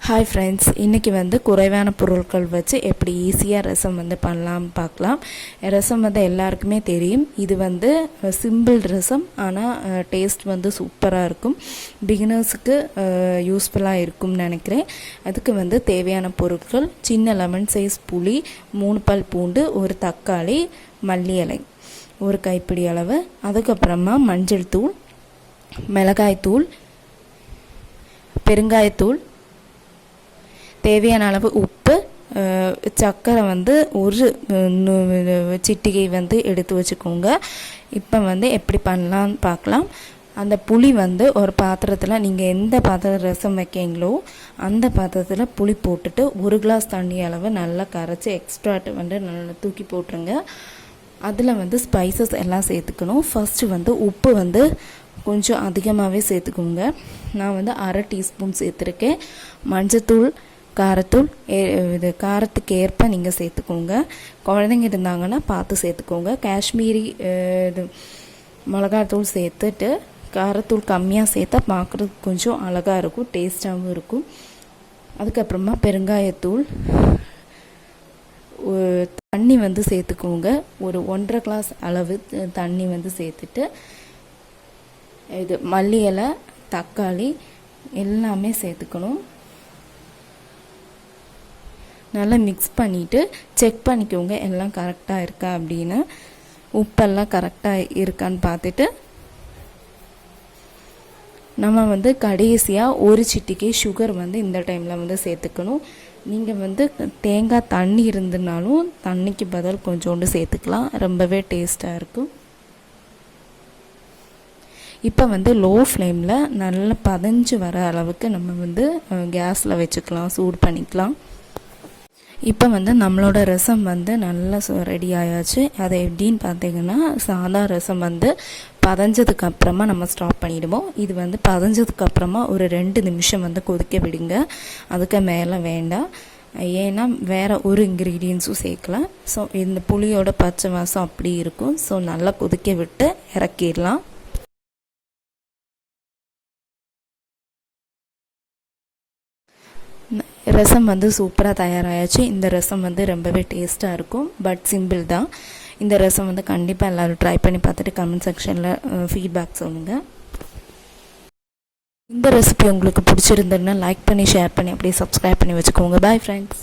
Hi friends, இன்றைக்கி குறைவான பொருட்கள் வச்சு எப்படி ஈஸியாக ரசம் பண்ணலாம் பார்க்கலாம். ரசம் எல்லாருக்குமே தெரியும். இது சிம்பிள் ரசம், ஆனால் டேஸ்ட் சூப்பராக இருக்கும். பிகினர்ஸுக்கு யூஸ்ஃபுல்லாக இருக்கும்னு நினைக்கிறேன். அதுக்கு தேவையான பொருட்கள்: சின்ன லெமன் சைஸ் புளி, 3 பல் பூண்டு, ஒரு தக்காளி, மல்லி இலை, ஒரு கைப்பிடி அளவு. அதுக்கப்புறமா மஞ்சள் தூள், மிளகாய்த்தூள், பெருங்காயத்தூள், தேவையான அளவு உப்பு, சர்க்கரை ஒரு சிட்டிகை எடுத்து வச்சுக்கோங்க. இப்போ எப்படி பண்ணலான்னு பார்க்கலாம். அந்த புளி ஒரு பாத்திரத்தில், நீங்கள் எந்த பாத்திரம் ரசம் வைக்கீங்களோ அந்த பாத்திரத்தில் புளி போட்டுட்டு 1 கிளாஸ் தண்ணி அளவு நல்லா கரைச்சி எக்ஸ்ட்ராட்டு நல்லா தூக்கி போட்டுருங்க. அதில் ஸ்பைசஸ் எல்லாம் சேர்த்துக்கணும். ஃபஸ்ட்டு உப்பு கொஞ்சம் அதிகமாகவே சேர்த்துக்கோங்க. நான் 1/2 டீஸ்பூன் சேர்த்துருக்கேன். மஞ்சத்தூள், காரத்தூள் இது காரத்துக்கு ஏற்ப நீங்கள் சேர்த்துக்கோங்க. குழந்தைங்க இருந்தாங்கன்னா பார்த்து சேர்த்துக்கோங்க. காஷ்மீரி இது மிளகாத்தூள் சேர்த்துட்டு காரத்தூள் கம்மியாக சேர்த்தா பார்க்குறதுக்கு கொஞ்சம் அழகாக இருக்கும், டேஸ்ட்டாகவும் இருக்கும். அதுக்கப்புறமா பெருங்காயத்தூள், தண்ணி சேர்த்துக்கோங்க. ஒரு 1.5 கிளாஸ் அளவு தண்ணி சேர்த்துட்டு இது மல்லி இலை, தக்காளி எல்லாமே சேர்த்துக்கணும். நல்லா மிக்ஸ் பண்ணிவிட்டு செக் பண்ணிக்கோங்க எல்லாம் கரெக்டாக இருக்கா அப்படின்னு. உப்பெல்லாம் கரெக்டாக இருக்கான்னு பார்த்துட்டு நம்ம கடைசியாக ஒரு சிட்டிக்கை சுகர் இந்த டைமில் சேர்த்துக்கணும். நீங்கள் தேங்காய் தண்ணி இருந்தனாலும் தண்ணிக்கு பதில் கொஞ்சோண்டு சேர்த்துக்கலாம். ரொம்பவே டேஸ்ட்டாக இருக்கும். இப்போ லோ ஃப்ளேமில் நல்லா பதஞ்சு வர அளவுக்கு நம்ம கேஸில் வச்சுக்கலாம், சூடு பண்ணிக்கலாம். இப்போ நம்மளோட ரசம் நல்லா ரெடி ஆயாச்சு. அதை எப்படின்னு பார்த்தீங்கன்னா, சாதா ரசம் பதஞ்சதுக்கப்புறமா நம்ம ஸ்டாப் பண்ணிவிடுவோம். இது பதஞ்சதுக்கப்புறமா ஒரு 2 நிமிஷம் கொதிக்க விடுங்க. அதுக்கு மேலே வேண்டாம், ஏன்னா வேறு ஒரு இன்க்ரீடியன்ஸும் சேர்க்கலாம். ஸோ இந்த புளியோட பச்சை வாசம் அப்படி இருக்கும். ஸோ நல்லா கொதிக்க விட்டு இறக்கிடலாம். ரசம் சூப்பராக தயாராகிடுச்சு. இந்த ரசம் ரொம்பவே டேஸ்ட்டாக இருக்கும். பட் சிம்பிள் தான். இந்த ரசம் கண்டிப்பாக எல்லோரும் ட்ரை பண்ணி பார்த்துட்டு கமெண்ட் செக்ஷனில் ஃபீட்பேக் சொல்லுங்கள். இந்த ரெசிபி உங்களுக்கு பிடிச்சிருந்ததுன்னா லைக் பண்ணி, ஷேர் பண்ணி, அப்படியே சப்ஸ்கிரைப் பண்ணி வச்சுக்கோங்க. Bye friends.